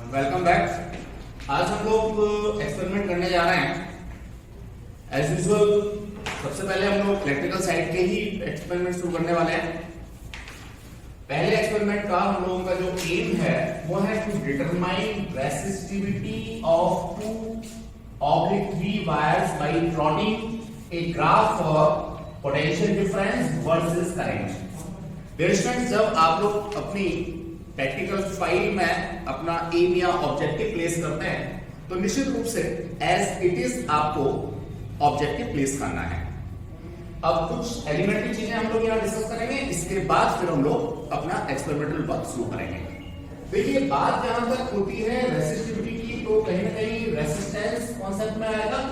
Welcome back. आज हम लोग एक्सपेरिमेंट करने जा रहे हैं। एज यूजुअल सबसे पहले हम लोग इलेक्ट्रिकल साइड के ही एक्सपेरिमेंट शुरू करने वाले हैं। पहले एक्सपेरिमेंट का हम लोगों का जो एम है वो है to determine resistivity of two oblique three wires by plotting a graph for potential difference versus current. Students, जब आप लोग अपनी प्रैक्टिकल फाइल में अपना एम या ऑब्जेक्टिव प्लेस करते हैं तो निश्चित रूप से एज इट इज आपको ऑब्जेक्टिव प्लेस करना है। अब कुछ एलिमेंट्री चीजें हम लोग यहाँ डिस्कस करेंगे, इसके बाद फिर हम लोग अपना एक्सपेरिमेंटल वर्क शुरू करेंगे। देखिए, बात जहां तक होती है रेसिस्टिविटी की, तो कहीं ना कहीं रेसिस्टेंस कॉन्सेप्ट में आएगा।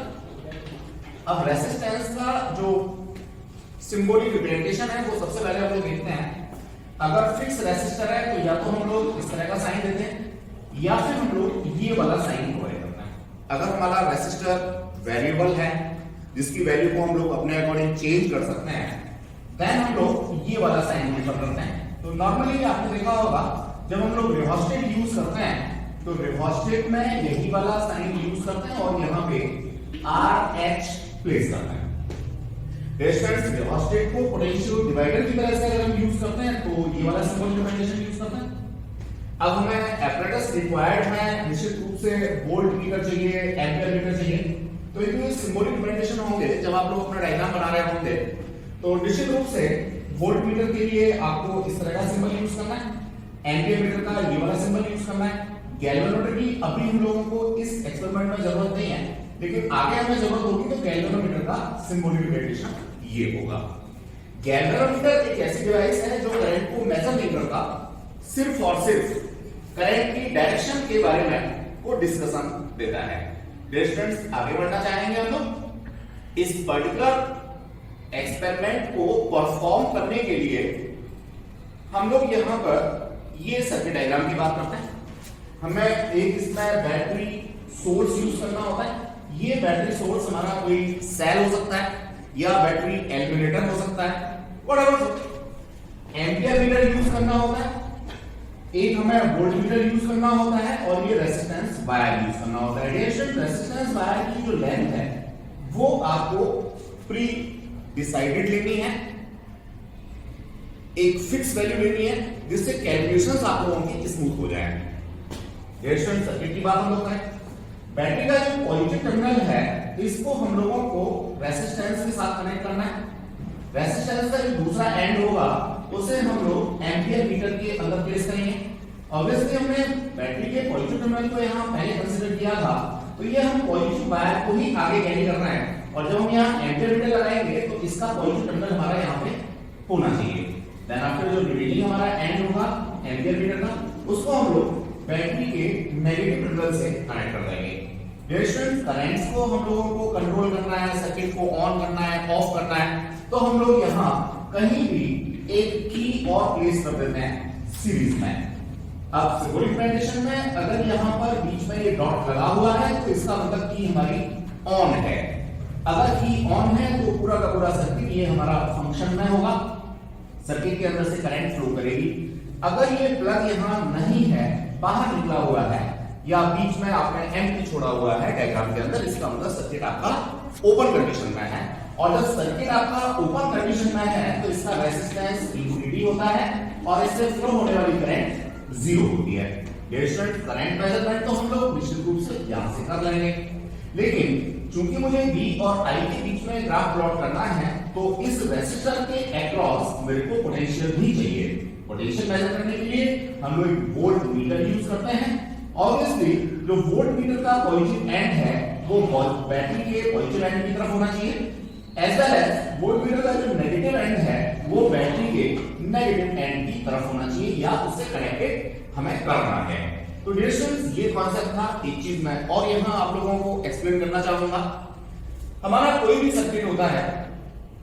अब रेसिस्टेंस का जो सिंबॉलिक रिप्रेजेंटेशन है वो सबसे पहले हम लोग देखते हैं। अगर फिक्स रेसिस्टर है तो या तो हम लोग इस तरह का साइन देते हैं या फिर हम लोग ये वाला साइन प्रोवाइड करते हैं। अगर हमारा रेसिस्टर वेरिएबल है जिसकी वैल्यू को हम लोग अपने अकॉर्डिंग चेंज कर सकते हैं, देन हम लोग ये वाला साइन प्रेफर करते हैं। तो नॉर्मली आपने देखा होगा जब हम लोग रिहोस्टेट यूज करते हैं तो रिहोस्टेट में यही वाला साइन यूज करते हैं और यहाँ पे RH प्लेस करते हैं। रिहोस्टेट को पोटेंशियल डिवाइडर की तरह से अगर हम यूज करते हैं तो ये वाला सिंबल रिप्रेजेंटेशन यूज करते हैं। अब हमें एपरेटस रिक्वायर्ड में निश्चित रूप से वोल्ट मीटर चाहिए, एम्पियर मीटर चाहिए। तो ये जो सिंबॉलिक रिप्रेजेंटेशन होंगे जब आप लोग अपना डायग्राम बना रहे होंगे तो निश्चित रूप से वोल्ट मीटर के लिए आपको इस तरह का सिंबल यूज करना है, एम्पियर मीटर का ये वाला सिंबल यूज करना है। गैल्वेनोमीटर की अभी हम लोगों को इस एक्सपेरिमेंट में जरूरत नहीं है, लेकिन आगे हमें जरूरत होगी तो गैल्वेनोमीटर का सिंबॉलिक रिप्रेजेंटेशन ये होगा। गैल्वेनोमीटर एक ऐसी डिवाइस है जो करंट को मेजर नहीं करता, सिर्फ और सिर्फ करंट की डायरेक्शन के बारे में वो डिस्कशन देता है। स्टूडेंट्स, आगे बढ़ना चाहेंगे हम लोग इस पर्टिकुलर एक्सपेरिमेंट को परफॉर्म करने के लिए हम लोग यहां पर ये सर्किट डायग्राम की बात करते हैं। हमें एक इसमें बैटरी सोर्स यूज करना होता है। ये बैटरी सोर्स हमारा कोई सेल हो सकता है या बैटरी एलिमिनेटर हो सकता है, व्हाटएवर। एम्पियर मीटर यूज करना होता है, एक हमें वोल्ट मीटर यूज करना होता है और ये रेजिस्टेंस वायर यूज करना होता है। रेजिस्टेंस वायर की जो लेंथ है वो आपको प्री डिसाइडेड लेनी है, एक फिक्स वैल्यू लेनी है जिससे कैलकुलेशंस आप लोगों की स्मूथ हो जाए। रेजिस्टेंस सर्किट की बात हम लोग करें, बैटरी का जो पॉजिटिव टर्मिनल है इसको हम लोगों को रेजिस्टेंस के साथ कनेक्ट करना है। रेजिस्टेंस का जो दूसरा एंड होगा उसे हम लोग एम्पियर मीटर के अंदर प्लेस करेंगे। ऑब्वियसली हमने बैटरी के पॉजिटिव टर्मिनल को यहाँ पहले कंसीडर किया था, तो ये हम पॉजिटिव वायर को ही आगे कैरी करना है। और जब हम यहाँ एम्पियर मीटर लगाएंगे तो इसका पॉजिटिव टर्मिनल हमारा यहाँ पे होना चाहिए। देन आफ्टर जो रिमेनिंग हमारा एंड होगा एम्पियर मीटर का, उसको हम लोग बैटरी के नेगेटिव टर्मिनल से कनेक्ट कर देंगे। करंट्स को हम लोगों को कंट्रोल करना है, सर्किट को ऑन करना है, ऑफ करना है, तो हम लोग यहाँ कहीं भी एक की और प्लेस कर देते हैं सीरीज में। अब सिंबॉलिक रिप्रेजेंटेशन में अगर यहाँ पर बीच में ये डॉट लगा हुआ है तो इसका मतलब की हमारी ऑन है। अगर की ऑन है तो पूरा का पूरा सर्किट ये हमारा फंक्शन में होगा, सर्किट के अंदर से करंट फ्लो करेगी। अगर ये प्लग यहाँ नहीं है, बाहर निकला हुआ है या बीच में आपने एम्प्टी छोड़ा हुआ है डायग्राम के अंदर, इसका मतलब सर्किट आपका ओपन कंडीशन में है। और जब सर्किट आपका ओपन कंडीशन में है तो इसका रेजिस्टेंस इंफिनिटी होता है और इससे फ्लो होने वाली करंट जीरो होती है। करंट मेजरमेंट तो हम लोग निश्चित रूप से यहां से कर लेंगे, लेकिन चूंकि मुझे V और I के बीच में ग्राफ प्लॉट करना है तो इस रेजिस्टर के अक्रॉस मेरे को पोटेंशियल भी चाहिए। पोटेंशियल मेजर करने के लिए हम लोग वोल्ट मीटर यूज करते हैं। ऑब्वियसली जो वोल्ट मीटर का पॉजिटिव एंड है वो बैटरी के पॉजिटिव एंड की तरफ होना चाहिए, as well as volt meter का जो नेगेटिव एंड है वो बैटरी के नेगेटिव एंड की तरफ होना चाहिए या उससे कनेक्टेड हमें करना है। तो डियर स्टूडेंट्स, ये कॉन्सेप्ट था एक चीज में, और यहाँ आप लोगों को एक्सप्लेन करना चाहूंगा। हमारा कोई भी सर्किट होता है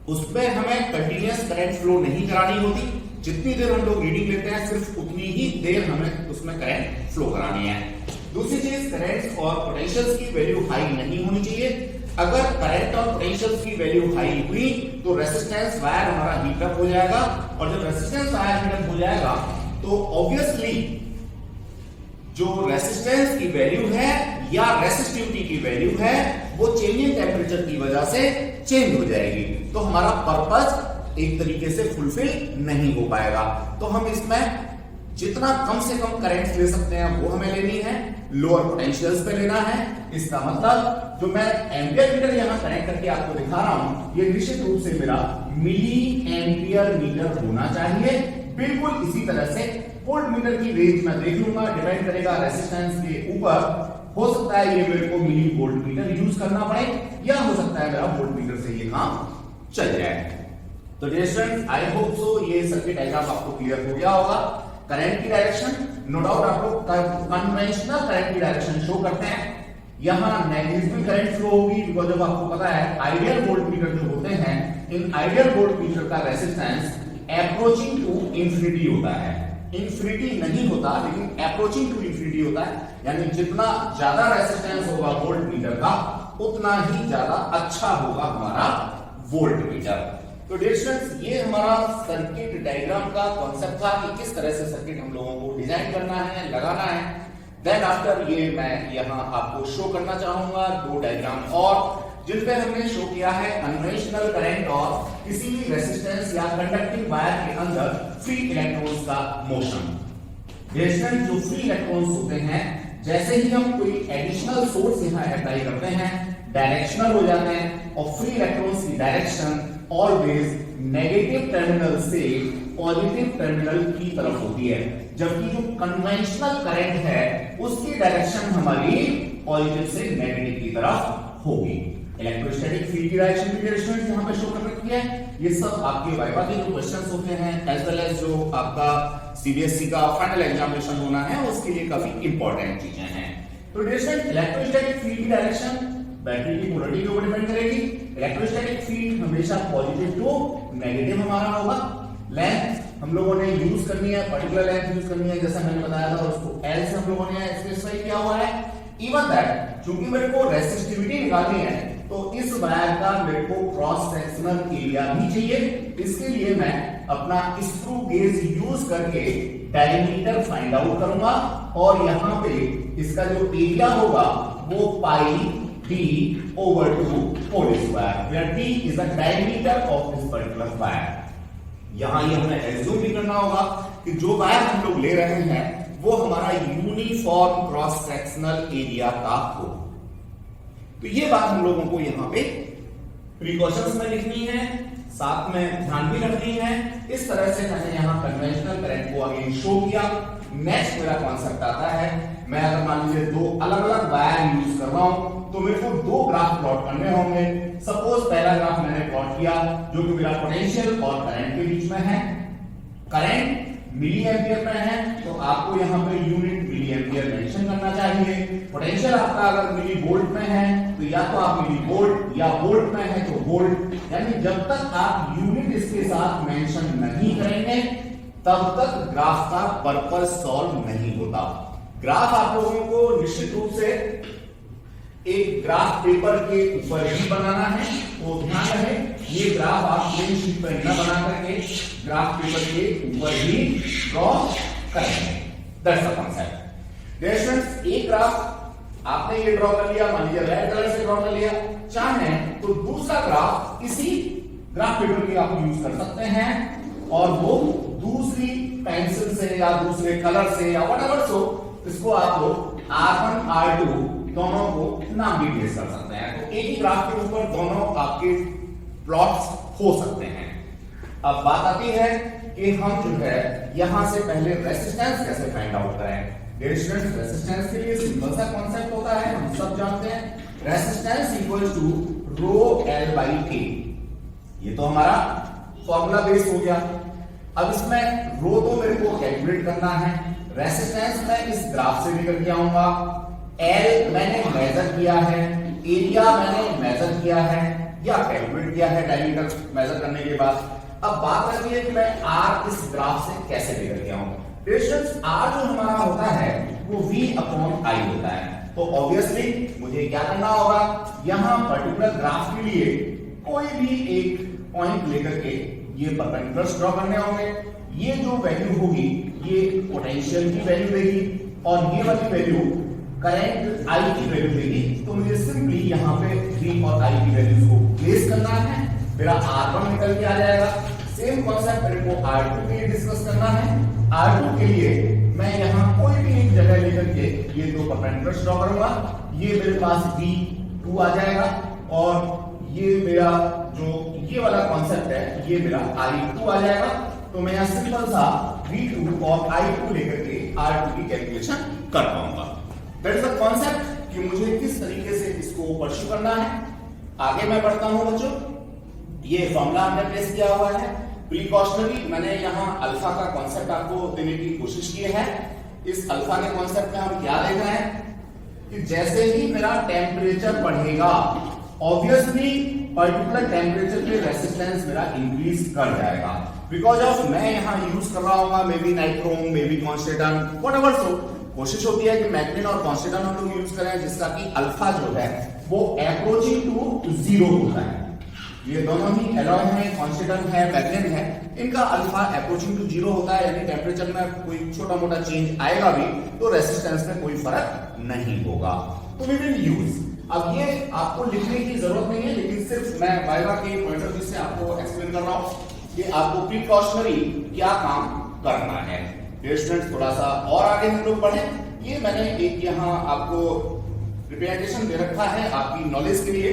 उसमें हमें कंटिन्यूअस करंट फ्लो नहीं करानी होती। जितनी देर हम लोग रीडिंग लेते हैं सिर्फ उतनी ही देर हमें उसमें करंट फ्लो करानी है। दूसरी चीज, करंट्स और पोटेंशियल्स की वैल्यू हाई नहीं होनी चाहिए। अगर करंट और पोटेंशियल्स की वैल्यू हाई हुई तो रेजिस्टेंस वायर हमारा हीट अप हो जाएगा, और जब रेजिस्टेंस वायर हीट अप हो जाएगा तो ऑब्वियसली जो रेसिस्टेंस की वैल्यू है या रेसिस्टिविटी की वैल्यू है वो चेंजिंग टेम्परेचर की वजह से चेंज हो जाएगी, तो हमारा पर्पस एक तरीके से फुलफिल नहीं हो पाएगा। तो हम इसमें जितना कम से कम करंट ले सकते हैं वो हमें लेनी है, लोअर पोटेंशियल्स पे लेना है। इसका मतलब जो मैं एम्पियर मीटर यहां कनेक्ट करके आपको दिखा रहा हूं, ये निश्चित रूप से मेरा मिली एम्पियर मीटर होना चाहिए। बिल्कुल इसी तरह से वोल्ट मीटर की रेंज मैं देख लूंगा, डिपेंड करेगा रेजिस्टेंस के ऊपर। हो सकता है ये मेरे को मिली वोल्ट मीटर यूज करना पड़े, या हो सकता है मेरा वोल्ट मीटर से ये काम चल जाए। तो dear students, I hope so ये सर्किट डायग्राम आपको क्लियर हो गया होगा। करंट की डायरेक्शन, नो डाउट आप लोग कन्वेंशनल करंट की डायरेक्शन शो करते हैं। यहां नेग्लिजिबल करंट फ्लो होगी, बिकॉज़ जब आपको पता है आइडियल वोल्ट मीटर जो होते हैं, इन आइडियल वोल्ट मीटर का रेजिस्टेंस अप्रोचिंग टू इंफिनिटी होता है। इंफिनिटी नहीं होता, लेकिन अप्रोचिंग टू इंफिनिटी होता है, यानी जितना ज्यादा रेजिस्टेंस होगा वोल्ट मीटर का उतना ही ज्यादा अच्छा होगा हमारा वोल्ट मीटर। तो डियर स्टूडेंट्स, ये हमारा सर्किट डायग्राम का कॉन्सेप्ट था कि किस तरह से सर्किट हम लोगों को डिजाइन करना है, लगाना है। देन आफ्टर ये मैं यहां आपको शो करना चाहूंगा दो डायग्राम और, जिन पे हमने शो किया है कन्वेंशनल करंट और किसी भी रेजिस्टेंस या कंडक्टिंग वायर के अंदर फ्री इलेक्ट्रॉन्स का मोशन। डियर स्टूडेंट्स, जो फ्री इलेक्ट्रॉन्स होते हैं, जैसे ही हम कोई एडिशनल सोर्स यहां अप्लाई करते हैं, डायरेक्शनल हो जाते हैं, और फ्री इलेक्ट्रॉन्स की डायरेक्शन ऑलवेज नेगेटिव टर्मिनल से पॉजिटिव टर्मिनल की तरफ होती है, जबकि जो कन्वेंशनल करंट है उसकी डायरेक्शन हमारी पॉजिटिव से नेगेटिव की तरफ होगी। इलेक्ट्रोस्टैटिक फील्ड की डायरेक्शन भी स्टूडेंट्स यहां पे शो कर रखी है। ये सब आपके वाइवा के जो क्वेश्चंस होते हैं, एज वेल एज जो आपका सीबीएसई का फाइनल एग्जामिनेशन होना है, उसके लिए काफी इंपॉर्टेंट चीजें हैं। तो स्टूडेंट्स, इलेक्ट्रोस्टैटिक फील्ड की डायरेक्शन बैटरी की पोलैरिटी के ऊपर डिपेंड करेगी। इलेक्ट्रोस्टैटिक फील्ड हमेशा पॉजिटिव टू नेगेटिव हमारा होगा। लेंथ हम लोगों ने यूज करनी है, पर्टिकुलर लेंथ यूज करनी है, जैसा मैंने बताया था, उसको एल से हम लोगों ने स्पेसिफाई किया हुआ है। इवन दैट चूंकि मेरे को रेसिस्टिविटी निकालनी है, तो इस वायर का मेरे को क्रॉस सेक्शनल एरिया भी चाहिए। इसके लिए मैं अपना स्क्रू गेज यूज करके डायमीटर फाइंड आउट करूंगा, और यहां पे इसका जो एरिया होगा वो pi D over 2 whole square, where D is the diameter of this particular wire. यहां ये हमें एज्यूम भी करना होगा कि जो वायर हम लोग ले रहे हैं वो हमारा यूनिफॉर्म क्रॉस सेक्शनल एरिया का हो। तो ये बात हम लोगों को यहां पे प्रिकॉशंस में लिखनी है, साथ में ध्यान भी रखनी है। इस तरह से मैंने यहां कन्वेंशनल करंट को अगेन शो किया। नेक्स्ट मेरा कॉन्सेप्ट आता है, मैं अगर मान लीजिए दो अलग अलग वायर यूज कर रहा हूं, तो मेरे को दो ग्राफ प्लॉट करने होंगे। सपोज पहला ग्राफ मैंने प्लॉट किया जो कि मेरा पोटेंशियल और करंट के बीच में है। करंट मिली एम्पियर में है, तो आपको यहां पे यूनिट मिली एम्पियर मेंशन करना चाहिए। पोटेंशियल आपका अगर मिली वोल्ट में है, तो या तो आप मिली वोल्ट, या वोल्ट में है तो वोल्ट। यानी जब तक आप यूनिट इसके साथ मेंशन नहीं करेंगे, तब तक ग्राफ का पर्पस सॉल्व नहीं होता। ग्राफ आप लोगों को निश्चित रूप से एक ग्राफ पेपर के ऊपर ही बनाना है, तो ध्यान रहे ये ग्राफ आप प्लेन शीट पर न बना करके ग्राफ पेपर के ऊपर ही ड्रॉ करेंगे। That's the concept. Dear students, एक ग्राफ आपने ये ड्रॉ कर लिया, मान लीजिए रेड कलर से ड्रॉ कर लिया, चाहे तो दूसरा ग्राफ इसी ग्राफ पेपर के आप यूज कर सकते हैं, और वो दूसरी पेंसिल से या दूसरे कलर से या व्हाटएवर सो, इसको आप लोग R1 R2 दोनों को नाम भी प्लेस कर सकते हैं। तो एक ही ग्राफ के ऊपर दोनों आपके प्लॉट्स हो सकते हैं। अब बात आती है कि हम जो है यहां से पहले रेजिस्टेंस कैसे फाइंड आउट करें। डियर स्टूडेंट्स, रेजिस्टेंस के लिए सिंपल सा कॉन्सेप्ट होता है, हम सब जानते हैं, resistance equals to rho L by K. ये तो हमारा फॉर्मूला बेस हो गया। अब इसमें रो तो मेरे को कैलकुलेट करना है, रेजिस्टेंस मैं इस ग्राफ से निकल के आऊंगा, एल मैंने मेजर किया है, एरिया मैंने मेजर किया है या कैलकुलेट किया है डायमीटर मेजर करने के बाद। अब बात करती है कि मैं आर इस ग्राफ से कैसे निकल के आऊंगा। पेशेंस, आर जो हमारा होता है वो V अपॉन I होता है। तो ऑब्वियसली मुझे क्या करना होगा, यहां पर्टिकुलर ग्राफ के लिए कोई भी एक पॉइंट लेकर के ये परपेंडिकुलर्स ड्रॉ करने होंगे। ये जो वैल्यू होगी ये पोटेंशियल की वैल्यू देगी, और ये वाली वैल्यू करंट आई की वैल्यू देगी। तो मुझे सिंपली यहाँ पे V और I की वैल्यूज को प्लेस करना है, मेरा R1 निकल के आ जाएगा। सेम कॉन्सेप्ट मेरे को R2 के लिए डिस्कस करना है। R2 के लिए मैं यहाँ कोई भी एक जगह लेकर के ये दो परपेंडिकुलर ड्रॉ करूंगा। ये मेरे पास V2 आ जाएगा और ये मेरा जो ये वाला कॉन्सेप्ट है ये मेरा I2 आ जाएगा। तो मैं यहाँ सिंपल सा V2 और I2 लेकर के R2 की कैलकुलेशन कर पाऊंगा। दैट इज द कॉन्सेप्ट कि मुझे किस तरीके से इसको परस्यू करना है। आगे मैं बढ़ता हूं बच्चों। ये फॉर्मूला हमने प्लेस किया हुआ है प्रिकॉशनरी। मैंने यहाँ अल्फा का कॉन्सेप्ट आपको देने की कोशिश की है। इस अल्फा के कॉन्सेप्ट में हम क्या देख रहे हैं कि जैसे ही मेरा टेम्परेचर बढ़ेगा ऑब्वियसली पर्टिकुलर टेम्परेचर पे रेसिस्टेंस मेरा इंक्रीज कर जाएगा। बिकॉज ऑफ मैं यहाँ यूज कर रहा हूँ may be nichrome, may be constantan, whatever so. कोशिश होती है कि मैग्नेट और कॉन्स्टेंटन हम लोग यूज करें जिसका कि अल्फा जो है वो अप्रोचिंग टू 0 होता है। ये दोनों ही एलॉय है, कॉन्स्टेंटन है, मैग्नेट है, इनका अल्फा अप्रोचिंग टू 0 होता है। यानी टेम्परेचर में कोई छोटा मोटा चेंज आएगा भी तो रेसिस्टेंस में कोई फर्क नहीं होगा। तो वी विल यूज। अब ये आपको लिखने की जरूरत नहीं है, लेकिन सिर्फ मैं वाइवा के पॉइंट ऑफ व्यू से आपको एक्सप्लेन कर रहा हूं कि आपको प्रिकॉशनरी क्या काम करना है। स्टूडेंट्स थोड़ा सा और आगे हम लोग बढ़े। ये मैंने एक यहाँ आपको रिप्रेजेंटेशन दे रखा है आपकी नॉलेज के लिए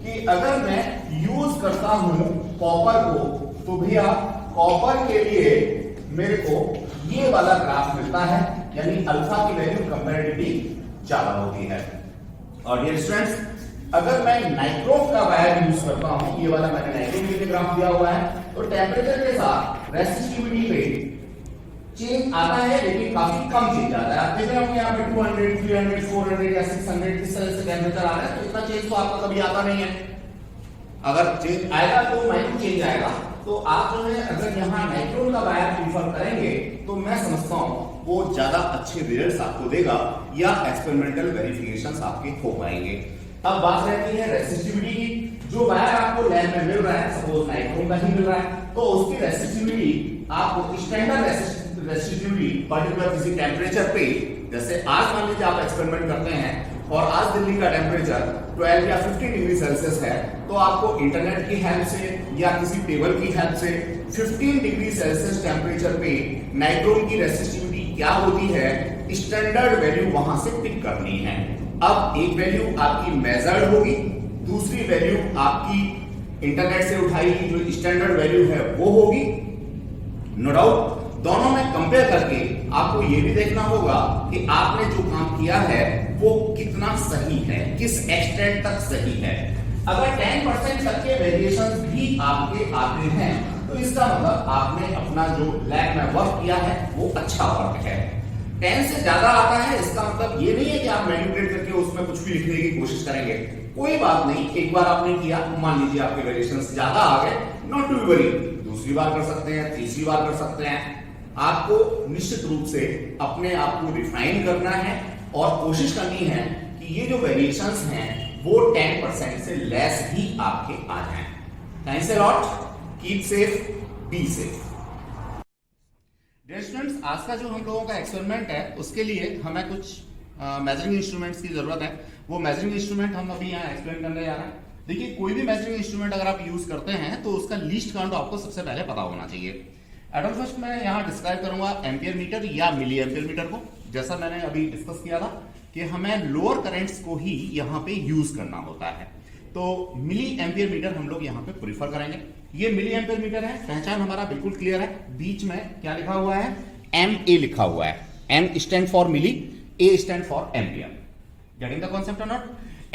कि अगर मैं यूज करता हूं कॉपर को तो भैया कॉपर के लिए मेरे को ये वाला ग्राफ मिलता है, यानी अल्फा की वैल्यू कंपैरेटिवली ज्यादा होती है। और डियर स्टूडेंट्स अगर मैं नाइट्रोम का वायर यूज करता हूं, ये वाला मैंने नाइट्रोम के लिए ग्राफ दिया हुआ है, तो टेम्परेचर के साथ रेसिस्टिविटी पे चेंज आता है लेकिन काफी कम चेंज आता है। आप देख रहे हो यहाँ पे 200, 300, 400 या 600 इस तरह से टेम्परेचर आ रहा है, तो इतना चेंज तो आपका कभी आता नहीं है। अगर चेंज आएगा तो माइक्रो चेंज आएगा। तो आप जो है अगर यहाँ नाइट्रोन का वायर प्रीफर करेंगे तो मैं समझता हूँ वो ज्यादा अच्छे रिजल्ट्स आपको देगा या एक्सपेरिमेंटल वेरिफिकेशंस आपके हो पाएंगे। अब बात रहती है रेसिस्टिविटी की। जो वायर आपको लैब में मिल रहा है, सपोज नाइट्रोन का ही मिल रहा है, तो उसकी रेसिस्टिविटी आपको स्टैंडर्ड रेसिस्टिविटी पर्टिकुलर किसी टेम्परेचर पे, जैसे आज मान लीजिए आप एक्सपेरिमेंट करते हैं और आज दिल्ली का टेम्परेचर 12 या 15 डिग्री सेल्सियस है, तो आपको इंटरनेट की हेल्प से या किसी टेबल की हेल्प से 15 डिग्री सेल्सियस टेम्परेचर पे नाइट्रोन की रेसिस्टिविटी क्या होती है स्टैंडर्ड वैल्यू वहां से पिक करनी है। अब एक वैल्यू आपकी मेजर्ड होगी, दूसरी वैल्यू आपकी इंटरनेट से उठाई जो स्टैंडर्ड वैल्यू है वो होगी। नो डाउट दोनों में कंपेयर करके आपको ये भी देखना होगा कि आपने जो काम किया है वो कितना सही है, किस एक्सटेंट तक सही है। अगर 10% तक के वेरिएशंस भी आपके आते हैं तो इसका मतलब आपने अपना जो लैब में वर्क किया है वो अच्छा वर्क है। 10 से ज्यादा आता है इसका मतलब ये नहीं है कि आप मैनिपुलेट करके उसमें कुछ भी लिखने की कोशिश करेंगे। कोई बात नहीं, एक बार आपने किया, मान लीजिए आपके वेरिएशंस ज्यादा आ गए, नॉट टू वरी, दूसरी बार कर सकते हैं, तीसरी बार कर सकते हैं। आपको निश्चित रूप से अपने आप को रिफाइन करना है और कोशिश करनी है कि ये जो वेरिएशंस हैं वो 10% से लेस ही आपके आ जाएं। Thanks a lot, keep safe, be safe. Dear students, आज का जो हम लोगों का एक्सपेरिमेंट है उसके लिए हमें कुछ मेजरिंग इंस्ट्रूमेंट्स की जरूरत है। वो मेजरिंग इंस्ट्रूमेंट हम अभी यहाँ एक्सप्लेन करने जा रहे हैं। देखिए, कोई भी मेजरिंग इंस्ट्रूमेंट अगर आप यूज करते हैं तो उसका लीस्ट काउंट आपको सबसे पहले पता होना चाहिए। एट फर्स्ट मैं यहाँ डिस्क्राइब करूंगा एम्पियर मीटर या मिली एम्पियर मीटर को। जैसा मैंने अभी डिस्कस किया था कि हमें लोअर करंट्स को ही यहाँ पे यूज करना होता है, तो मिली एम्पियर मीटर हम लोग यहाँ पे प्रीफर करेंगे। ये मिली एम्पियर मीटर है, पहचान हमारा बिल्कुल क्लियर है। बीच में क्या लिखा हुआ है, MA लिखा हुआ है। M stand for milli, A stand for ampere. Getting the concept और नॉट?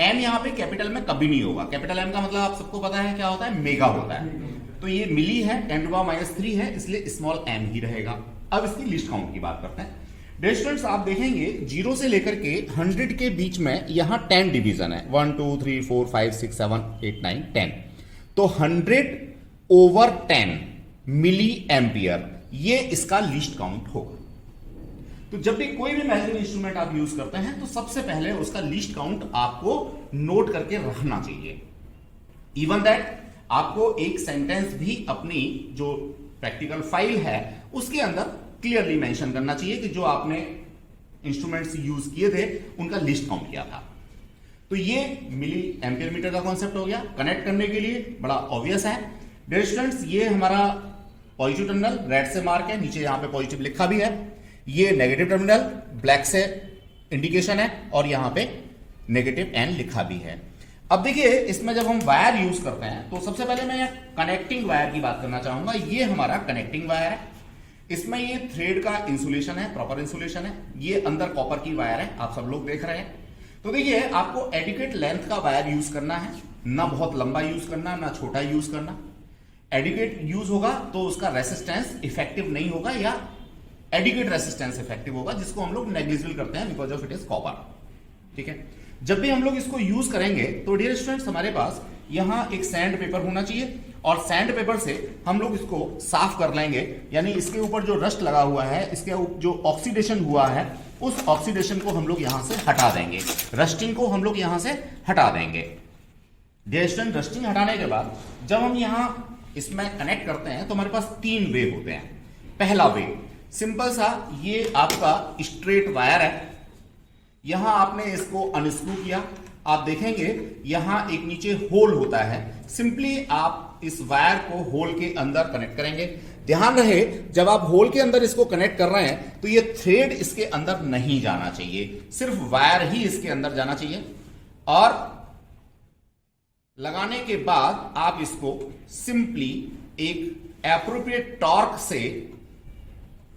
M यहाँ पे कैपिटल में कभी नहीं होगा। कैपिटल M का मतलब आप सबको पता है क्या होता है, मेगा होता है। तो ये मिली है, 10⁻³ है, इसलिए स्मॉल m ही रहेगा। अब इसकी लिस्ट काउंट की बात करते हैं। डियर स्टूडेंट्स, आप देखेंगे 0 से लेकर के 100 के बीच में यहां 10 डिवीजन है, 1 2 3 4 5 6 7 8 9 10। तो 100/10 मिली एम्पियर, ये इसका लिस्ट काउंट होगा। तो जब भी कोई भी मेजरिंग इंस्ट्रूमेंट आप यूज करते हैं तो सबसे पहले उसका लिस्ट काउंट आपको नोट करके रखना चाहिए। इवन दैट आपको एक सेंटेंस भी अपनी जो प्रैक्टिकल फाइल है उसके अंदर क्लियरली मेंशन करना चाहिए कि जो आपने इंस्ट्रूमेंट्स यूज किए थे उनका लिस्ट काउंट किया था। तो ये मिली एम्पियर मीटर का कॉन्सेप्ट हो गया। कनेक्ट करने के लिए बड़ा ऑब्वियस है। डियर स्टूडेंट्स, ये हमारा पॉजिटिव टर्मिनल रेड से मार्क है, नीचे यहां पे पॉजिटिव लिखा भी है। ये नेगेटिव टर्मिनल ब्लैक से इंडिकेशन है और यहां पे नेगेटिव एन लिखा भी है। अब देखिए, इसमें जब हम वायर यूज करते हैं तो सबसे पहले मैं कनेक्टिंग वायर की बात करना चाहूंगा। ये हमारा कनेक्टिंग वायर है। इसमें ये थ्रेड का इंसुलेशन है, प्रॉपर इंसुलेशन है। ये अंदर कॉपर की वायर है, आप सब लोग देख रहे हैं। तो देखिए, आपको एडिक्वेट लेंथ का वायर यूज करना है, ना बहुत लंबा यूज करना, ना छोटा यूज करना। एडिक्वेट यूज होगा तो उसका रेसिस्टेंस इफेक्टिव नहीं होगा, या एडिक्वेट रेसिस्टेंस इफेक्टिव होगा, जिसको हम लोग नेग्लिजिबल करते हैं because of it is copper. ठीक है, जब भी हम लोग इसको यूज करेंगे तो डियर स्टूडेंट्स, हमारे पास यहां एक सैंड पेपर होना चाहिए और सैंड पेपर से हम लोग इसको साफ कर लेंगे। यानी इसके ऊपर जो रस्ट लगा हुआ है, इसके जो ऑक्सीडेशन हुआ है, उस ऑक्सीडेशन को हम लोग यहां से हटा देंगे, रस्टिंग को हम लोग यहां से हटा देंगे। डियर स्टूडेंट, रस्टिंग हटाने के बाद जब हम यहां इसमें कनेक्ट करते हैं तो हमारे पास 3 वे होते हैं। पहला वे सिंपल सा, ये आपका स्ट्रेट वायर है। यहां आपने इसको अनस्क्रू किया, आप देखेंगे यहां एक नीचे होल होता है। सिंपली आप इस वायर को होल के अंदर कनेक्ट करेंगे। ध्यान रहे, जब आप होल के अंदर इसको कनेक्ट कर रहे हैं तो ये थ्रेड इसके अंदर नहीं जाना चाहिए, सिर्फ वायर ही इसके अंदर जाना चाहिए। और लगाने के बाद आप इसको सिंपली एक एप्रोप्रिएट टॉर्क से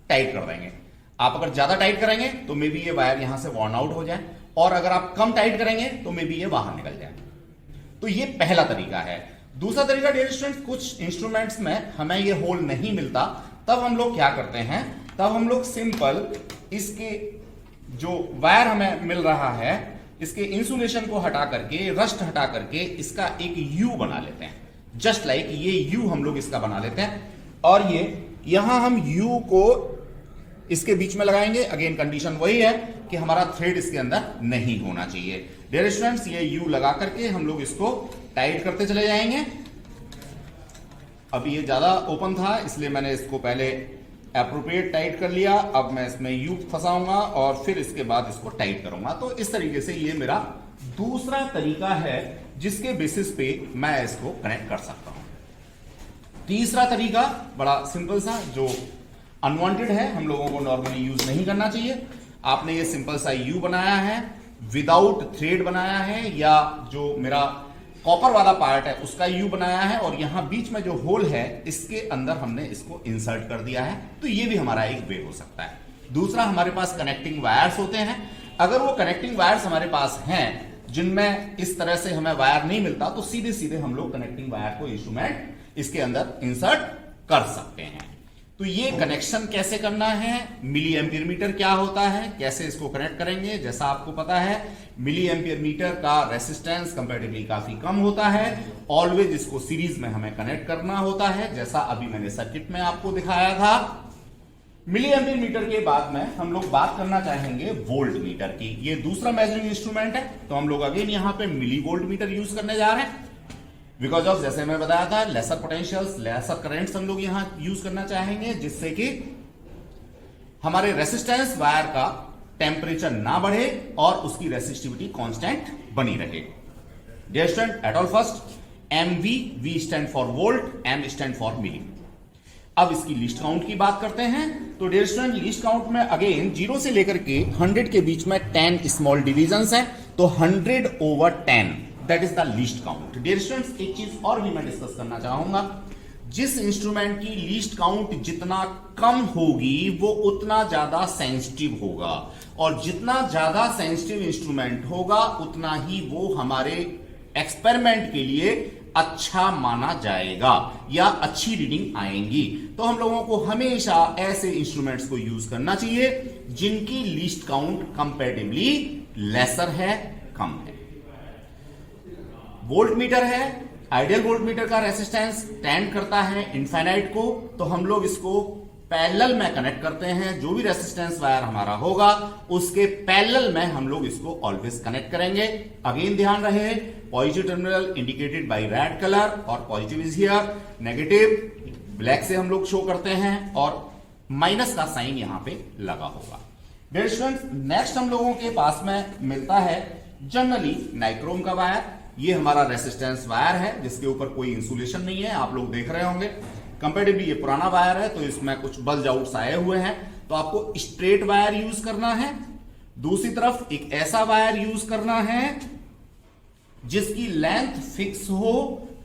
टाइट कर देंगे। आप अगर ज्यादा टाइट करेंगे तो मे बी ये वायर यहां से वॉर्न आउट हो जाए, और अगर आप कम टाइट करेंगे तो मे बी ये बाहर निकल जाए। तो ये पहला तरीका है। दूसरा तरीका डियर स्टूडेंट्स, कुछ इंस्ट्रूमेंट्स में हमें ये होल नहीं मिलता, तब हम लोग क्या करते हैं, तब हम लोग सिंपल इसके जो वायर हमें मिल रहा है, इसके इंसुलेशन को हटा करके, रस्ट हटा करके इसका एक यू बना लेते हैं। जस्ट लाइक ये यू हम लोग इसका बना लेते हैं, और ये यहां हम यू को इसके बीच में लगाएंगे। अगेन कंडीशन वही है कि हमारा थ्रेड इसके अंदर नहीं होना चाहिए। डियर स्टूडेंट्स, ये यू लगा करके हम लोग इसको टाइट करते चले जाएंगे। अभी ये ज्यादा ओपन था इसलिए मैंने इसको पहले एप्रोप्रिएट टाइट कर लिया। अब मैं इसमें यू फंसाऊंगा और फिर इसके बाद इसको टाइट करूंगा। तो इस तरीके से ये मेरा दूसरा तरीका है जिसके बेसिस पे मैं इसको कनेक्ट कर सकता हूं। तीसरा तरीका बड़ा सिंपल सा, जो अनवांटेड है, हम लोगों को नॉर्मली यूज नहीं करना चाहिए। आपने ये सिंपल सा यू बनाया है, विदाउट थ्रेड बनाया है, या जो मेरा कॉपर वाला पार्ट है उसका यू बनाया है, और यहां बीच में जो होल है इसके अंदर हमने इसको इंसर्ट कर दिया है। तो ये भी हमारा एक वे हो सकता है। दूसरा, हमारे पास कनेक्टिंग वायर्स होते हैं। अगर वो कनेक्टिंग वायर्स हमारे पास हैं जिनमें इस तरह से हमें वायर नहीं मिलता, तो सीधे सीधे हम लोग कनेक्टिंग वायर को इंस्ट्रूमेंट इसके अंदर इंसर्ट कर सकते हैं। तो ये कनेक्शन कैसे करना है, मिली एम्पियर मीटर क्या होता है, कैसे इसको कनेक्ट करेंगे। जैसा आपको पता है, मिली एम्पियर मीटर का रेसिस्टेंस कंपैरेटिवली काफी कम होता है। ऑलवेज इसको सीरीज में हमें कनेक्ट करना होता है, जैसा अभी मैंने सर्किट में आपको दिखाया था। मिली एम्पियर मीटर के बाद में हम लोग बात करना चाहेंगे वोल्ट मीटर की। ये दूसरा मेजरिंग इंस्ट्रूमेंट है, तो हम लोग अगेन यहां पे मिली वोल्ट मीटर यूज करने जा रहे हैं। बिकॉज ऑफ, जैसे मैं बताया था, लेसर पोटेंशियल्स, लेसर करंट्स हम लोग यहां यूज करना चाहेंगे, जिससे कि हमारे रेसिस्टेंस वायर का टेम्परेचर ना बढ़े और उसकी रेसिस्टिविटी कांस्टेंट बनी रहे। Dear student, at all first, MV, V stand for volt, M stand for milli. अब इसकी लिस्ट काउंट की बात करते हैं। तो डियर स्टूडेंट, लिस्ट काउंट में अगेन 0 से लेकर के 100 के बीच में 10 स्मॉल डिविजन्स हैं, तो 100/10 that is the least count. Dear students, एक चीज और भी मैं डिस्कस करना चाहूंगा। जिस इंस्ट्रूमेंट की लीस्ट काउंट जितना कम होगी वो उतना ज्यादा सेंसिटिव होगा, और जितना ज्यादा सेंसिटिव इंस्ट्रूमेंट होगा उतना ही वो हमारे एक्सपेरिमेंट के लिए अच्छा माना जाएगा या अच्छी रीडिंग आएंगी। तो हम लोगों को हमेशा ऐसे इंस्ट्रूमेंट्स को यूज करना चाहिए जिनकी लीस्ट काउंट कंपैरेटिवली लेसर है, कम है। वोल्ट मीटर है, आइडियल वोल्ट मीटर का रेसिस्टेंस टेंड करता है इनफाइनाइट को, तो हम लोग इसको पैरेलल में कनेक्ट करते हैं। जो भी रेसिस्टेंस वायर हमारा होगा उसके पैरेलल में हम लोग इसको ऑलवेज कनेक्ट करेंगे। अगेन ध्यान रहे, positive terminal indicated by red colour और positive is here, negative black से हम लोग शो करते हैं और माइनस का साइन यहां पे लगा होगा। डियर स्टूडेंट्स, नेक्स्ट हम लोगों के पास में मिलता है जनरली नाइक्रोम का वायर। ये हमारा रेसिस्टेंस वायर है जिसके ऊपर कोई इंसुलेशन नहीं है, आप लोग देख रहे होंगे। कंपेरेटिवली ये पुराना वायर है तो इसमें कुछ बल्ज आउट्स आए हुए हैं, तो आपको स्ट्रेट वायर यूज करना है। दूसरी तरफ एक ऐसा वायर यूज करना है जिसकी लेंथ फिक्स हो,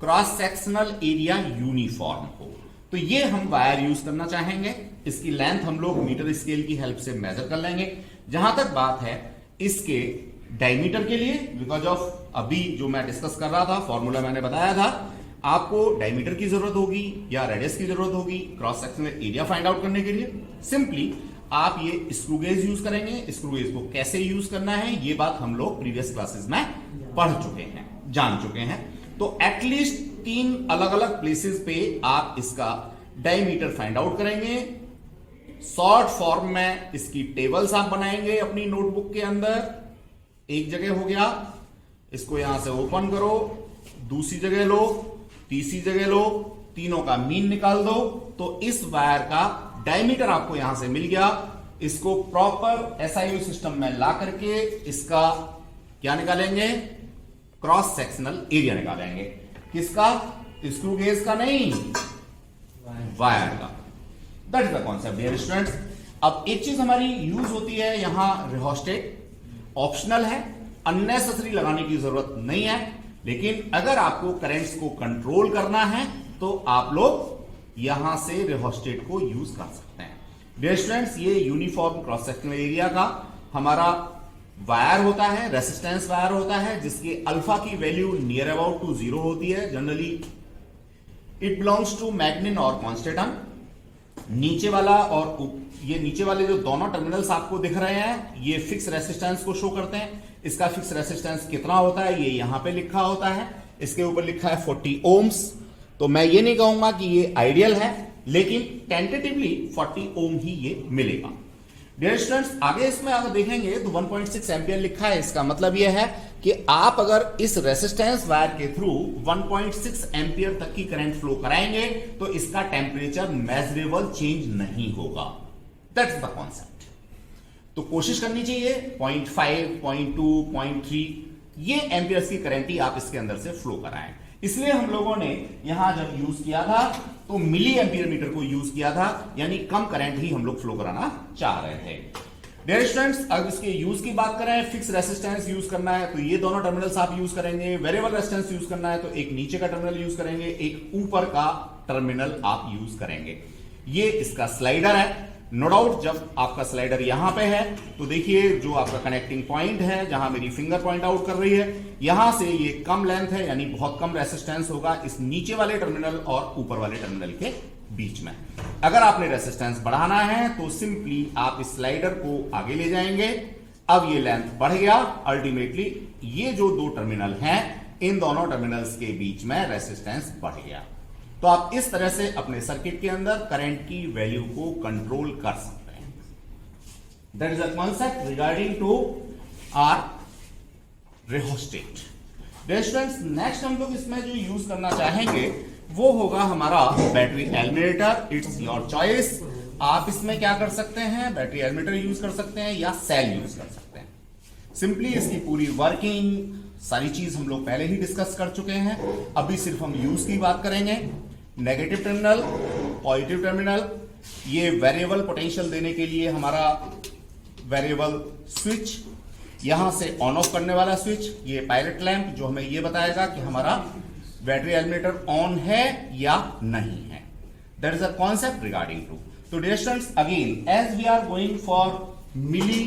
क्रॉस सेक्शनल एरिया यूनिफॉर्म हो, तो ये हम वायर यूज करना चाहेंगे। इसकी लेंथ हम लोग मीटर स्केल की हेल्प से मेजर कर लेंगे। जहां तक बात है इसके डायमीटर के लिए, बिकॉज ऑफ अभी जो मैं डिस्कस कर रहा था, फॉर्मूला मैंने बताया था, आपको डायमीटर की जरूरत होगी या रेडियस की जरूरत होगी cross sectional area find out करने के लिए। सिंपली आप ये स्क्रू गेज यूज करेंगे। स्क्रू गेज को कैसे यूज करना है ये बात हम लोग प्रीवियस क्लासेस में पढ़ चुके हैं, जान चुके हैं। तो एटलीस्ट 3 अलग अलग प्लेसेस पे आप इसका डायमीटर फाइंड आउट करेंगे। शॉर्ट फॉर्म में इसकी टेबल्स आप बनाएंगे अपनी नोटबुक के अंदर। एक जगह हो गया, इसको यहां से ओपन करो, दूसरी जगह लो, तीसरी जगह लो, तीनों का मीन निकाल दो, तो इस वायर का डायमीटर आपको यहां से मिल गया। इसको प्रॉपर एसआईयू सिस्टम में ला करके इसका क्या निकालेंगे, क्रॉस सेक्शनल एरिया निकालेंगे। किसका? स्क्रू गेज का नहीं, वायर का। That is the concept dear students. अब एक चीज हमारी यूज होती है यहां, रिहोस्टेट ऑप्शनल है, अननेसेसरी लगाने की जरूरत नहीं है, लेकिन अगर आपको करंट्स को कंट्रोल करना है तो आप लोग यहां से रिहोस्टेट को यूज कर सकते हैं। डियर स्टूडेंट्स, ये यूनिफॉर्म क्रॉस सेक्शनल एरिया का हमारा वायर होता है, रेसिस्टेंस वायर होता है, जिसकी अल्फा की वैल्यू नियर अबाउट टू 0 होती है। जनरली इट बिलोंग्स टू मैग्निन और कॉन्स्टेंटन। नीचे वाला और ये नीचे वाले जो दोनों टर्मिनल्स आपको दिख रहे हैं, ये फिक्स रेसिस्टेंस को शो करते हैं। इसका फिक्स रेसिस्टेंस कितना होता है ये यहां पे लिखा होता है, इसके ऊपर लिखा है 40 ओम्स। तो मैं ये नहीं कहूंगा कि ये आइडियल है, लेकिन टेंटेटिवली 40 ओम ही ये मिलेगा। डियर स्टूडेंट्स, आगे इसमें अगर देखेंगे तो 1.6 एम्पियर लिखा है। इसका मतलब यह है कि आप अगर इस रेसिस्टेंस वायर के थ्रू 1.6 एम्पियर तक की करंट फ्लो कराएंगे तो इसका टेम्परेचर मेजरेबल चेंज नहीं होगा। That's the concept. तो कोशिश करनी चाहिए 0.5, 0.2, 0.3 ये एम्पियर्स की करंट ही आप इसके अंदर से फ्लो कराएं। इसलिए हम लोगों ने यहां जब यूज किया था तो मिली एम्पियर मीटर को यूज किया था, यानी कम करंट ही हम लोग फ्लो कराना चाह रहे थे। डियर स्टूडेंट्स, अगर इसके यूज की बात करें, फिक्स रेसिस्टेंस यूज करना है तो ये दोनों टर्मिनल्स आप यूज करेंगे। वेरिएबल रेजिस्टेंस यूज करना है तो एक नीचे का टर्मिनल यूज करेंगे, एक ऊपर का टर्मिनल आप यूज करेंगे। ये इसका स्लाइडर है। नो डाउट जब आपका स्लाइडर यहां पे है तो देखिए जो आपका कनेक्टिंग पॉइंट है, जहां मेरी फिंगर पॉइंट आउट कर रही है, यहां से ये कम लेंथ है, यानी बहुत कम रेसिस्टेंस होगा इस नीचे वाले टर्मिनल और ऊपर वाले टर्मिनल के बीच में। अगर आपने रेसिस्टेंस बढ़ाना है तो सिंपली आप इस स्लाइडर को आगे ले जाएंगे। अब ये लेंथ बढ़ गया, अल्टीमेटली ये जो दो टर्मिनल हैं इन दोनों टर्मिनल्स के बीच में रेसिस्टेंस बढ़ गया। तो आप इस तरह से अपने सर्किट के अंदर करंट की वैल्यू को कंट्रोल कर सकते हैं। That is a concept regarding to our rheostat. Students, next हम लोग इसमें जो यूज करना चाहेंगे वो होगा हमारा battery eliminator. It's your choice. आप इसमें क्या कर सकते हैं, बैटरी एलिमिनेटर यूज कर सकते हैं या सेल यूज कर सकते हैं। सिंपली इसकी पूरी वर्किंग सारी चीज हम लोग पहले ही डिस्कस कर चुके हैं। अभी सिर्फ हम यूज की बात करेंगे। नेगेटिव टर्मिनल, पॉजिटिव टर्मिनल, ये वेरिएबल पोटेंशियल देने के लिए हमारा वेरिएबल स्विच, यहां से ऑन ऑफ करने वाला स्विच, ये पायलट लैंप जो हमें ये बताएगा कि हमारा बैटरी एलिमिनेटर ऑन है या नहीं है। That is a concept regarding to. तो dear students, again as we are going for milli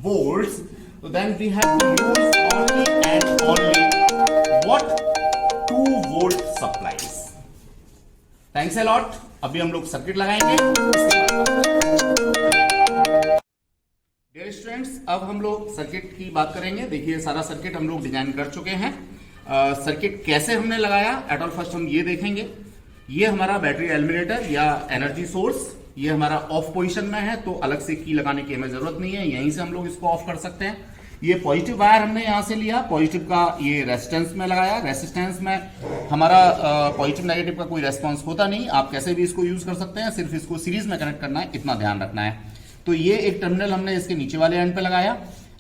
volts, so then we have to use only and only what 2 volt supplies. Thanks a lot. अभी हम लोग circuit लगाएंगे। Dear students, अब हम लोग circuit की बात करेंगे। देखिए सारा सर्किट हम लोग डिजाइन कर चुके हैं। सर्किट कैसे हमने लगाया एट ऑल फर्स्ट हम ये देखेंगे। ये हमारा बैटरी एलिमिनेटर या एनर्जी सोर्स, ये हमारा ऑफ पोजीशन में है तो अलग से की लगाने की हमें जरूरत नहीं है, यहीं से हम लोग इसको ऑफ कर सकते हैं। ये पॉजिटिव वायर हमने यहां से लिया, पॉजिटिव का ये रेजिस्टेंस में लगाया। रेजिस्टेंस में हमारा पॉजिटिव नेगेटिव का कोई रेस्पॉन्स होता नहीं, आप कैसे भी इसको यूज कर सकते हैं, सिर्फ इसको सीरीज में कनेक्ट करना है, इतना ध्यान रखना है। तो ये एक टर्मिनल हमने इसके नीचे वाले एंड पे लगाया।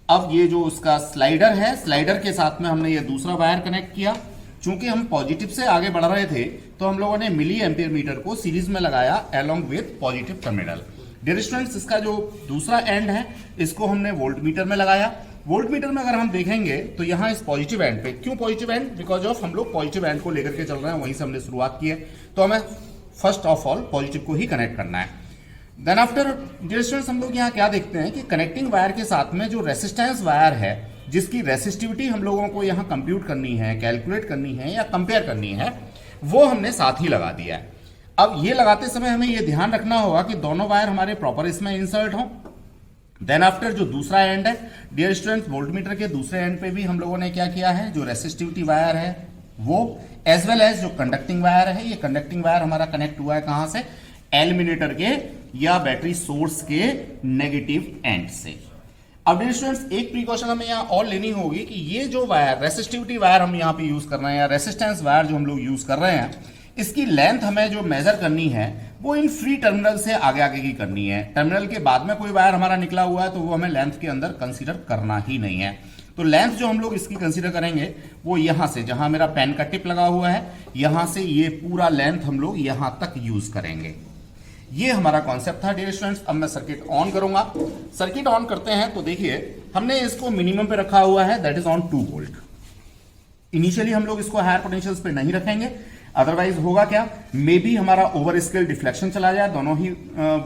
अब ये जो उसका स्लाइडर है, स्लाइडर के साथ में हमने ये दूसरा वायर कनेक्ट किया। चूंकि हम पॉजिटिव से आगे बढ़ रहे थे तो हम लोगों ने मिली एम्पियर मीटर को सीरीज में लगाया along with positive terminal. Dear students, इसका जो दूसरा एंड है इसको हमने वोल्ट मीटर में लगाया। वोल्ट मीटर में अगर हम देखेंगे तो यहाँ इस पॉजिटिव एंड पे, क्यों पॉजिटिव एंड, बिकॉज ऑफ हम लोग पॉजिटिव एंड को लेकर के चल रहे हैं, वहीं से हमने शुरुआत की है, तो हमें फर्स्ट ऑफ ऑल पॉजिटिव को ही कनेक्ट करना है। देन आफ्टर डियर स्टूडेंट्स, हम लोग यहाँ क्या देखते हैं कि कनेक्टिंग वायर के साथ में जो रेसिस्टेंस वायर है, जिसकी रेसिस्टिविटी हम लोगों को यहाँ कंप्यूट करनी है, कैलकुलेट करनी है या कंपेयर करनी है, वो हमने साथ ही लगा दिया है। अब ये लगाते समय हमें ये ध्यान रखना होगा कि दोनों वायर हमारे प्रॉपर इसमें इंसर्ट हों। देन आफ्टर जो दूसरा एंड है डियर स्टूडेंट्स, वोल्ट मीटर के दूसरे एंड पे भी हम लोगों ने क्या किया है, जो रेसिस्टिविटी वायर है वो, एज वेल एज जो कंडक्टिंग वायर है, ये कंडक्टिंग वायर हमारा कनेक्ट हुआ है कहां से, एलिमिनेटर के या बैटरी सोर्स के नेगेटिव एंड से। अब डियर स्टूडेंट्स, एक प्रिकॉशन हमें यहाँ और लेनी होगी कि ये जो वायर, रेसिस्टिविटी वायर हम यहाँ पे यूज कर रहे हैं या रेसिस्टेंस वायर जो हम लोग यूज कर रहे हैं, इसकी लेंथ हमें जो मेजर करनी है वो इन फ्री टर्मिनल से आगे आगे की करनी है। टर्मिनल के बाद में कोई वायर हमारा निकला हुआ है तो वो हमें लेंथ के अंदर कंसीडर करना ही नहीं है। तो लेंथ जो हम लोग इसकी कंसीडर करेंगे वो यहां से, जहां मेरा पेन का टिप लगा हुआ है, यहां से ये पूरा लेंथ हम लोग यहां तक यूज करेंगे। ये हमारा कॉन्सेप्ट था डियर स्टूडेंट्स। अब मैं सर्किट ऑन करूंगा। सर्किट ऑन करते हैं तो देखिए हमने इसको मिनिमम पे रखा हुआ है, that is on 2 volt. Initially हम लोग इसको हायर पोटेंशियल्स पे नहीं रखेंगे, अदरवाइज होगा क्या, मे बी हमारा ओवर स्केल डिफ्लेक्शन चला जाए दोनों ही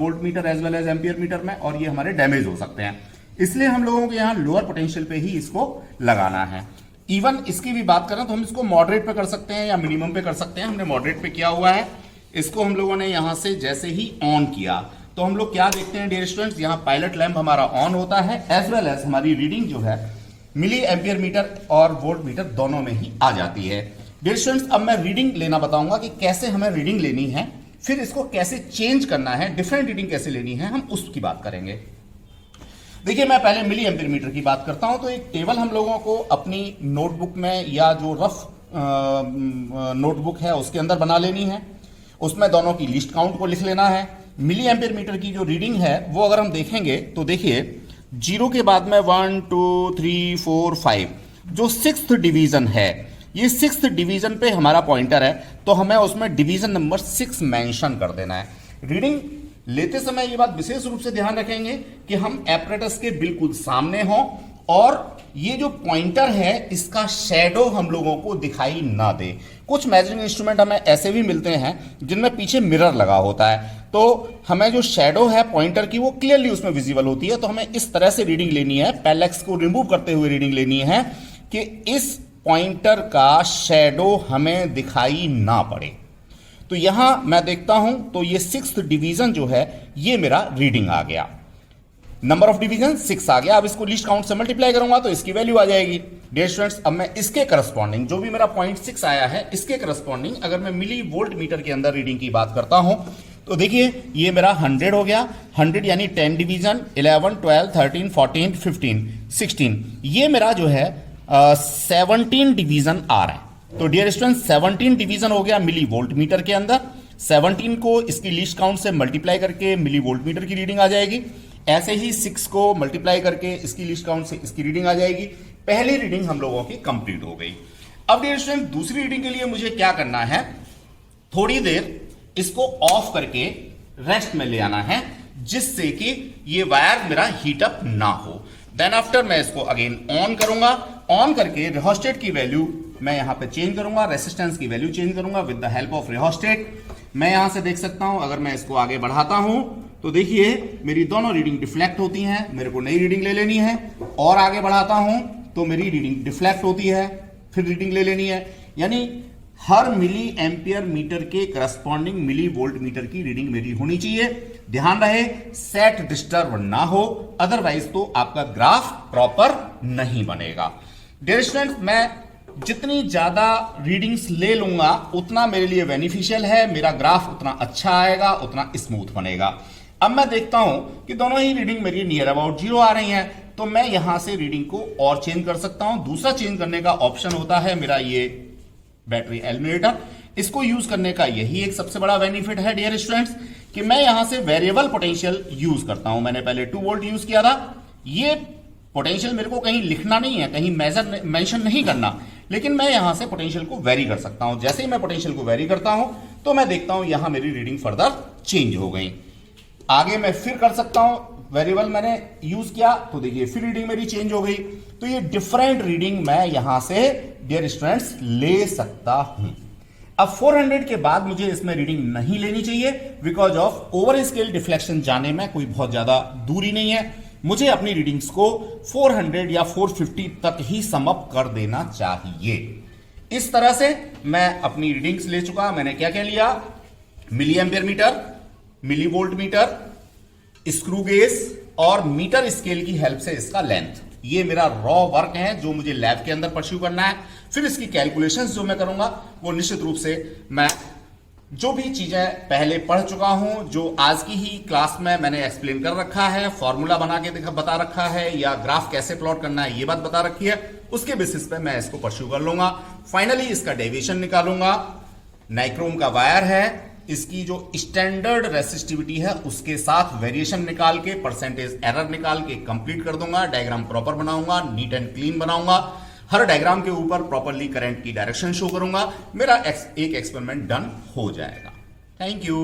volt meter as well as ampere meter में, और ये हमारे डैमेज हो सकते हैं। इसलिए हम लोगों को यहाँ लोअर पोटेंशियल पे ही इसको लगाना है। इवन इसकी भी बात करें तो हम इसको मॉडरेट पे कर सकते हैं या मिनिमम पे कर सकते हैं। हमने मॉडरेट पे किया हुआ है। इसको हम लोगों ने यहां से जैसे ही ऑन किया तो हम लोग क्या देखते हैं डियर स्टूडेंट्स, यहाँ पायलट लैंप हमारा ऑन होता है, एज वेल एज हमारी रीडिंग जो है मिली एम्पियर मीटर और वोल्ट मीटर दोनों में ही आ जाती है। डियर स्टूडेंट्स, अब मैं रीडिंग लेना बताऊंगा कि कैसे हमें रीडिंग लेनी है, फिर इसको कैसे चेंज करना है, डिफरेंट रीडिंग कैसे लेनी है, हम उसकी बात करेंगे। देखिए मैं पहले मिली एम्पियर मीटर की बात करता हूं। तो एक टेबल हम लोगों को अपनी नोटबुक में या जो रफ नोटबुक है उसके अंदर बना लेनी है। उसमें दोनों की लिस्ट काउंट को लिख लेना है। मिली एम्पियर मीटर की जो रीडिंग है वो अगर हम देखेंगे तो देखिए 0 के बाद में 1 2 3 4 5 जो 6th डिवीजन है, ये 6th डिवीजन पे हमारा पॉइंटर है, तो हमें उसमें डिवीजन नंबर 6 मेंशन कर देना है। रीडिंग लेते समय ये बात विशेष रूप से ध्यान रखेंगे कि हम एपरेटस के बिल्कुल सामने हों और ये जो पॉइंटर है इसका शैडो हम लोगों को दिखाई ना दे। कुछ मेजरिंग इंस्ट्रूमेंट हमें ऐसे भी मिलते हैं जिनमें पीछे मिरर लगा होता है, तो हमें जो शैडो है पॉइंटर की वो क्लियरली उसमें विजिबल होती है। तो हमें इस तरह से रीडिंग लेनी है, पैरेलैक्स को रिमूव करते हुए रीडिंग लेनी है कि इस पॉइंटर का शैडो हमें दिखाई ना पड़े। तो यहां मैं देखता हूं तो ये 6th डिवीजन जो है ये मेरा रीडिंग आ गया, नंबर ऑफ डिवीजन 6 आ गया। अब इसको लिस्ट काउंट से मल्टीप्लाई करूंगा तो इसकी वैल्यू आ जाएगी। डियर स्टूडेंट्स, अब मैं इसके करस्पॉन्डिंग जो भी मेरा 0.6 आया है इसके करस्पॉन्डिंग अगर मैं मिली वोल्ट मीटर के अंदर रीडिंग की बात करता हूं तो देखिए ये मेरा 100 हो गया। 100 यानी 10 डिवीजन, 11 12 13 14 15 16, ये मेरा जो है 17 डिवीजन आ रहा है। तो डियर स्टूडेंट्स 17 डिवीजन हो गया मिली वोल्ट मीटर के अंदर। 17 को इसकी लिस्ट काउंट से मल्टीप्लाई करके मिली वोल्ट मीटर की रीडिंग आ जाएगी। ऐसे ही 6 को मल्टीप्लाई करके इसकी लिस्ट काउंट से इसकी रीडिंग आ जाएगी। पहली रीडिंग हम लोगों की कंप्लीट हो गई। अब डियर स्टूडेंट दूसरी रीडिंग के लिए मुझे क्या करना है, थोड़ी देर इसको ऑफ करके रेस्ट में ले आना है जिससे कि ये वायर मेरा हीट अप ना हो। देन आफ्टर मैं इसको अगेन ऑन करूंगा। ऑन करके रिहोस्टेट की वैल्यू मैं यहां पे चेंज करूंगा, रेसिस्टेंस की वैल्यू चेंज करूंगा with the help of rheostat. मैं यहां से देख सकता हूं, अगर मैं इसको आगे बढ़ाता हूं तो देखिए मेरी दोनों रीडिंग डिफ्लेक्ट होती हैं। मेरे को नई रीडिंग ले लेनी है और आगे बढ़ाता हूं तो मेरी रीडिंग डिफ्लेक्ट होती है, फिर रीडिंग ले लेनी है। यानी हर मिली एम्पियर मीटर के करस्पॉन्डिंग मिली वोल्ट मीटर की रीडिंग मेरी होनी चाहिए। ध्यान रहे सेट डिस्टर्ब ना हो, अदरवाइज तो आपका ग्राफ प्रॉपर नहीं बनेगा। डियर स्टूडेंट्स, मैं जितनी ज्यादा रीडिंग्स ले लूंगा उतना मेरे लिए बेनिफिशियल है, मेरा ग्राफ उतना अच्छा आएगा, उतना स्मूथ बनेगा। अब मैं देखता हूं कि दोनों ही रीडिंग मेरी नियर अबाउट 0 आ रही हैं, तो मैं यहां से रीडिंग को और चेंज कर सकता हूं। दूसरा चेंज करने का ऑप्शन होता है मेरा ये बैटरी एलिमिनेटर। इसको यूज करने का यही एक सबसे बड़ा बेनिफिट है डियर स्टूडेंट्स कि मैं यहां से वेरिएबल पोटेंशियल यूज करता हूं। मैंने पहले 2 वोल्ट यूज किया था। ये पोटेंशियल मेरे को कहीं लिखना नहीं है, कहीं मेंशन नहीं करना, लेकिन मैं यहां से पोटेंशियल को वेरी कर सकता हूं। जैसे ही मैं पोटेंशियल को वेरी करता हूं तो मैं देखता हूं यहां मेरी रीडिंग फर्दर चेंज हो गई। आगे मैं फिर कर सकता हूं, वेरिएबल मैंने यूज किया तो देखिए फिर रीडिंग मेरी चेंज हो गई। तो ये डिफरेंट रीडिंग मैं यहां से डियर स्टूडेंट्स ले सकता हूं। अब 400 के बाद मुझे इसमें रीडिंग नहीं लेनी चाहिए, because of over scale deflection जाने में कोई बहुत ज्यादा दूरी नहीं है। मुझे अपनी रीडिंग्स को 400 या 450 तक ही सम अप कर देना चाहिए। इस तरह से मैं अपनी रीडिंग्स ले चुका। मैंने क्या क्या लिया, milli ampere meter, milli volt meter, screw gauge और मीटर स्केल की हेल्प से इसका लेंथ। ये मेरा रॉ वर्क है जो मुझे लैब के अंदर परस्यू करना है। फिर इसकी कैलकुलेशंस जो मैं करूंगा वो निश्चित रूप से मैं जो भी चीजें पहले पढ़ चुका हूं, जो आज की ही क्लास में मैंने एक्सप्लेन कर रखा है, फॉर्मूला बना के बता रखा है, या ग्राफ कैसे प्लॉट करना है ये बात बता रखी है, उसके बेसिस पे मैं इसको परस्यू कर लूंगा। फाइनली इसका डेविएशन निकालूंगा। नाइक्रोम का वायर है, इसकी जो स्टैंडर्ड रेसिस्टिविटी है उसके साथ वेरिएशन निकाल के परसेंटेज एरर निकाल के कंप्लीट कर दूंगा। डायग्राम प्रॉपर बनाऊंगा, नीट एंड क्लीन बनाऊंगा। हर डायग्राम के ऊपर प्रॉपरली करंट की डायरेक्शन शो करूंगा। मेरा एक एक्सपेरिमेंट डन हो जाएगा। Thank you.